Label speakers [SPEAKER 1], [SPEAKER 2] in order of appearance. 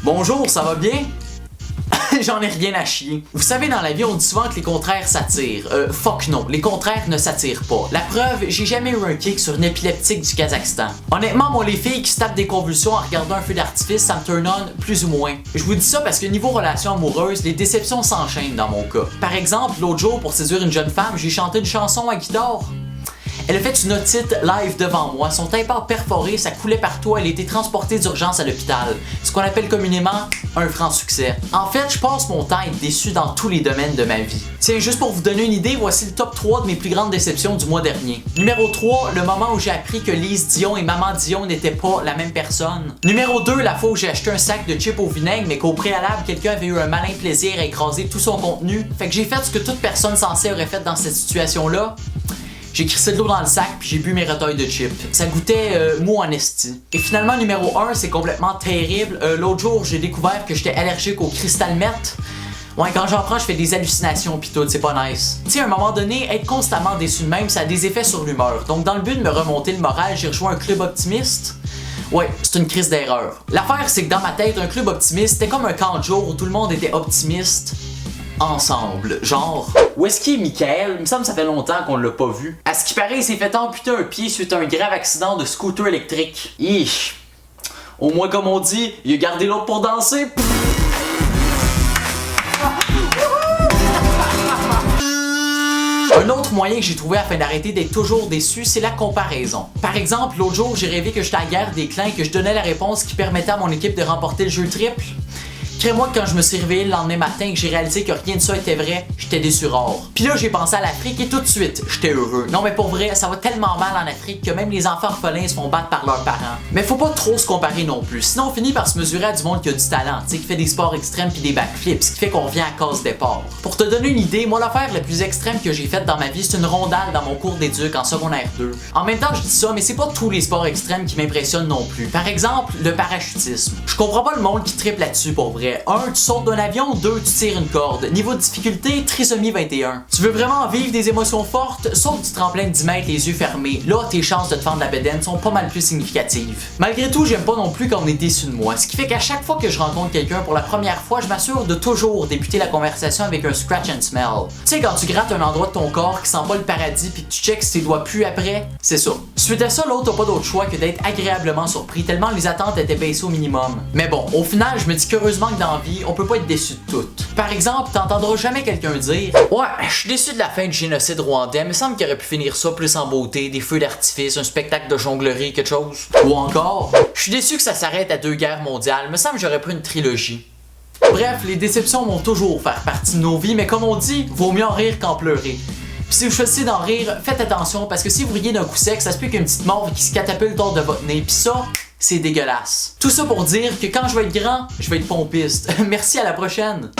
[SPEAKER 1] Bonjour, ça va bien? J'en ai rien à chier. Vous savez, dans la vie, on dit souvent que les contraires s'attirent. Fuck non, les contraires ne s'attirent pas. La preuve, j'ai jamais eu un kick sur une épileptique du Kazakhstan. Honnêtement, moi, les filles qui se tapent des convulsions en regardant un feu d'artifice, ça me turn on plus ou moins. Je vous dis ça parce que niveau relation amoureuse, les déceptions s'enchaînent dans mon cas. Par exemple, l'autre jour, pour séduire une jeune femme, j'ai chanté une chanson à guitare. Elle a fait une otite live devant moi, son tympan perforé, ça coulait partout, elle a été transportée d'urgence à l'hôpital. Ce qu'on appelle communément un franc succès. En fait, je passe mon temps à être déçu dans tous les domaines de ma vie. Tiens, juste pour vous donner une idée, voici le top 3 de mes plus grandes déceptions du mois dernier. Numéro 3, le moment où j'ai appris que Lise Dion et Maman Dion n'étaient pas la même personne. Numéro 2, la fois où j'ai acheté un sac de chips au vinaigre, mais qu'au préalable, quelqu'un avait eu un malin plaisir à écraser tout son contenu. Fait que j'ai fait ce que toute personne censée aurait fait dans cette situation-là. J'ai crissé de l'eau dans le sac puis j'ai bu mes retailles de chips. Ça goûtait mou en esti. Et finalement, numéro 1, c'est complètement terrible. L'autre jour, j'ai découvert que j'étais allergique au cristal meth. Ouais, quand j'en prends, je fais des hallucinations pis tout, c'est pas nice. Tu sais, à un moment donné, être constamment déçu de même, ça a des effets sur l'humeur. Donc, dans le but de me remonter le moral, j'ai rejoint un club optimiste. Ouais, c'est une crise d'erreur. L'affaire, c'est que dans ma tête, un club optimiste, c'était comme un camp de jour où tout le monde était optimiste. Ensemble, genre. Où est-ce qu'il est Michael? Il me semble que ça fait longtemps qu'on l'a pas vu. À ce qui paraît, il s'est fait amputer un pied suite à un grave accident de scooter électrique. Ish. Au moins, comme on dit, il a gardé l'autre pour danser. Un autre moyen que j'ai trouvé afin d'arrêter d'être toujours déçu, c'est la comparaison. Par exemple, l'autre jour, j'ai rêvé que j'étais à la guerre des clans et que je donnais la réponse qui permettait à mon équipe de remporter le jeu triple. Crée-moi que quand je me suis réveillé le lendemain matin et que j'ai réalisé que rien de ça était vrai, j'étais déçu rare. Puis là, j'ai pensé à l'Afrique et tout de suite, j'étais heureux. Non mais pour vrai, ça va tellement mal en Afrique que même les enfants orphelins se font battre par leurs parents. Mais faut pas trop se comparer non plus, sinon on finit par se mesurer à du monde qui a du talent, tu sais, qui fait des sports extrêmes puis des backflips, ce qui fait qu'on revient à case départ. Pour te donner une idée, moi l'affaire la plus extrême que j'ai faite dans ma vie, c'est une rondale dans mon cours d'éduc en secondaire 2. En même temps, je dis ça, mais c'est pas tous les sports extrêmes qui m'impressionnent non plus. Par exemple, le parachutisme. Je comprends pas le monde qui triple là-dessus pour vrai. Un, tu sautes d'un avion, 2, tu tires une corde. Niveau de difficulté, trisomie 21. Tu veux vraiment vivre des émotions fortes? Saute du tremplin de 10 mètres les yeux fermés. Là, tes chances de te fendre la bedaine sont pas mal plus significatives. Malgré tout, j'aime pas non plus quand on est déçu de moi. Ce qui fait qu'à chaque fois que je rencontre quelqu'un pour la première fois, je m'assure de toujours débuter la conversation avec un scratch and smell. Tu sais, quand tu grattes un endroit de ton corps qui sent pas le paradis puis que tu checks si tes doigts puent après, c'est ça. Suite à ça, l'autre a pas d'autre choix que d'être agréablement surpris tellement les attentes étaient baissées au minimum. Mais bon, au final, je me dis qu'heureusement que dans la vie, on peut pas être déçu de tout. Par exemple, t'entendras jamais quelqu'un dire « Ouais, je suis déçu de la fin du génocide rwandais, mais il semble qu'il aurait pu finir ça plus en beauté, des feux d'artifice, un spectacle de jonglerie, quelque chose. » Ou encore « Je suis déçu que ça s'arrête à 2 guerres mondiales, me semble que j'aurais pris une trilogie. » Bref, les déceptions vont toujours faire partie de nos vies, mais comme on dit, vaut mieux en rire qu'en pleurer. Puis si vous choisissez d'en rire, faites attention parce que si vous riez d'un coup sec, ça se peut qu'il y ait une petite morve qui se catapulte hors de votre nez, pis ça, c'est dégueulasse. Tout ça pour dire que quand je vais être grand, je vais être pompiste. Merci, à la prochaine!